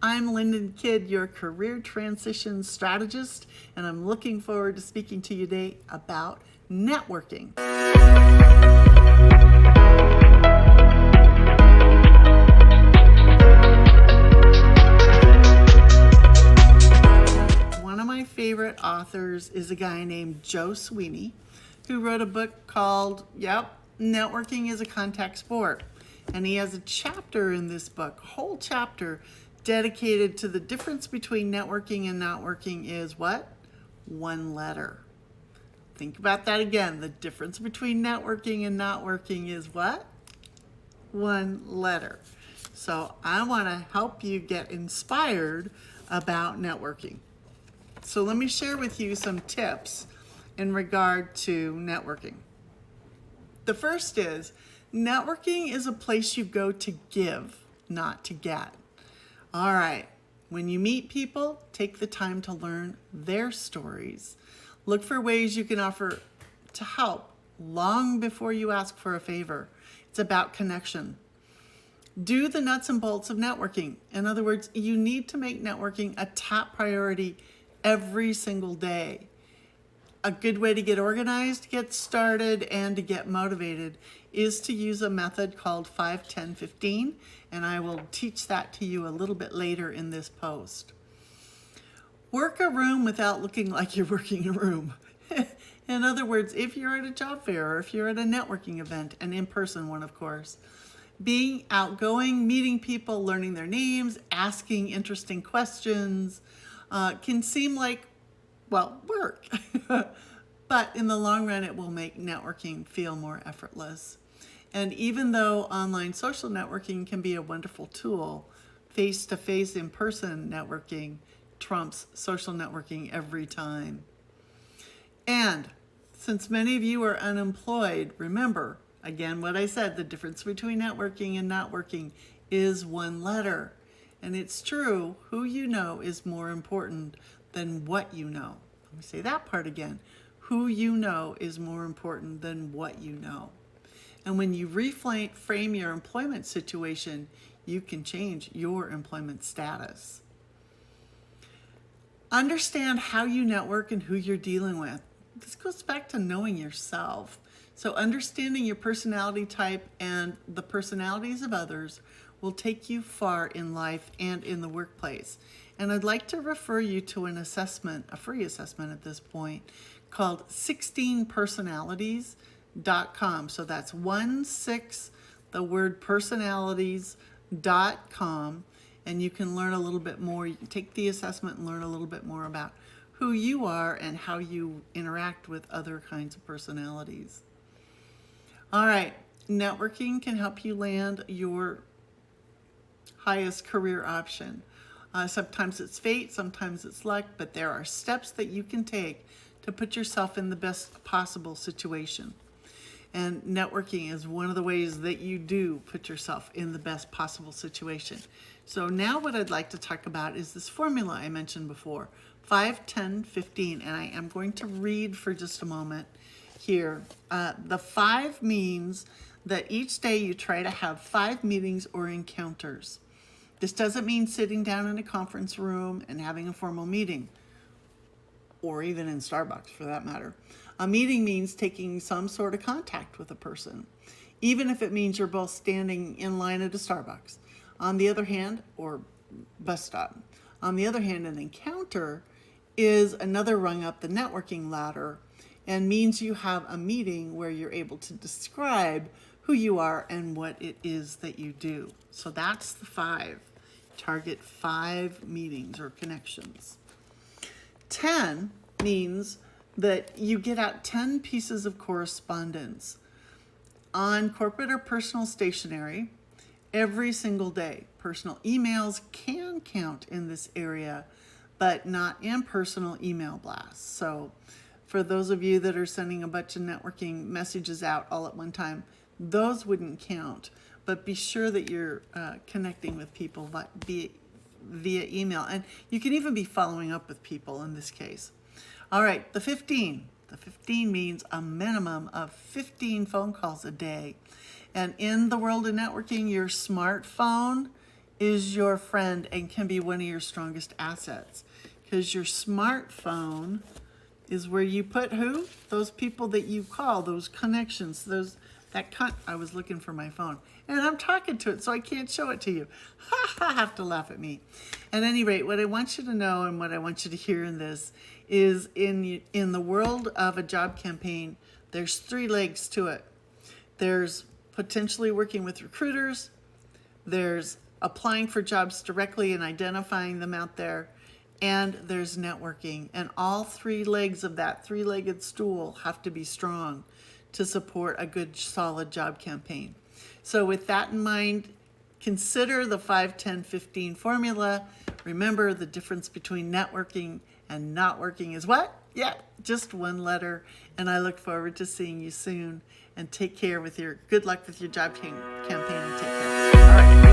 I'm Lynden Kidd, your career transition strategist, and I'm looking forward to speaking to you today about networking. One of my favorite authors is a guy named Joe Sweeney, who wrote a book called, Networking is a Contact Sport. And he has a chapter in this book, a whole chapter dedicated to the difference between networking and not working is what? One letter. Think about that again. The difference between networking and not working is what? One letter. So I want to help you get inspired about networking. So let me share with you some tips in regard to networking. The first is, networking is a place you go to give, not to get. All right, when you meet people, take the time to learn their stories. Look for ways you can offer to help long before you ask for a favor. It's about connection. Do the nuts and bolts of networking. In other words, you need to make networking a top priority every single day. A good way to get organized, get started, and to get motivated is to use a method called 5, 10, 15, and I will teach that to you a little bit later in this post. Work a room without looking like you're working a room. In other words, if you're at a job fair or if you're at a networking event, an in-person one, of course, being outgoing, meeting people, learning their names, asking interesting questions can seem like, work. But in the long run, it will make networking feel more effortless. And even though online social networking can be a wonderful tool, face-to-face in-person networking trumps social networking every time. And since many of you are unemployed, remember, again, what I said, the difference between networking and not working is one letter. And it's true, who you know is more important than what you know. Let me say that part again. Who you know is more important than what you know. And when you reframe your employment situation, you can change your employment status. Understand how you network and who you're dealing with. This goes back to knowing yourself. So understanding your personality type and the personalities of others will take you far in life and in the workplace. And I'd like to refer you to an assessment, a free assessment at this point, called 16personalities.com. So that's 16, the word personalities.com. And you can learn a little bit more. You can take the assessment and learn a little bit more about who you are and how you interact with other kinds of personalities. All right, networking can help you land your highest career option. Sometimes it's fate, sometimes it's luck, but there are steps that you can take to put yourself in the best possible situation. And networking is one of the ways that you do put yourself in the best possible situation. So now what I'd like to talk about is this formula I mentioned before, 5, 10, 15, and I am going to read for just a moment here. The 5 means that each day you try to have 5 meetings or encounters. This doesn't mean sitting down in a conference room and having a formal meeting, or even in Starbucks for that matter. A meeting means taking some sort of contact with a person, even if it means you're both standing in line at a Starbucks. On the other hand, or bus stop. On the other hand, an encounter is another rung up the networking ladder and means you have a meeting where you're able to describe who you are and what it is that you do. So that's the 5. Target 5 meetings or connections. 10 means that you get out 10 pieces of correspondence on corporate or personal stationery every single day. Personal emails can count in this area, but not impersonal email blasts. So for those of you that are sending a bunch of networking messages out all at one time, those wouldn't count. But be sure that you're connecting with people via email. And you can even be following up with people in this case. All right, the 15. The 15 means a minimum of 15 phone calls a day. And in the world of networking, your smartphone is your friend and can be one of your strongest assets, because your smartphone is where you put who? Those people that you call, those connections, I was looking for my phone and I'm talking to it, so I can't show it to you. Have to laugh at me. At any rate, what I want you to know and what I want you to hear in this is in the world of a job campaign, there's 3 legs to it. There's potentially working with recruiters, there's applying for jobs directly and identifying them out there, and there's networking. And all 3 legs of that 3-legged stool have to be strong to support a good, solid job campaign. So with that in mind, consider the 5-10-15 formula. Remember, the difference between networking and not working is what? Yeah, just 1 letter. And I look forward to seeing you soon. And take care with good luck with your job campaign, and take care. All right.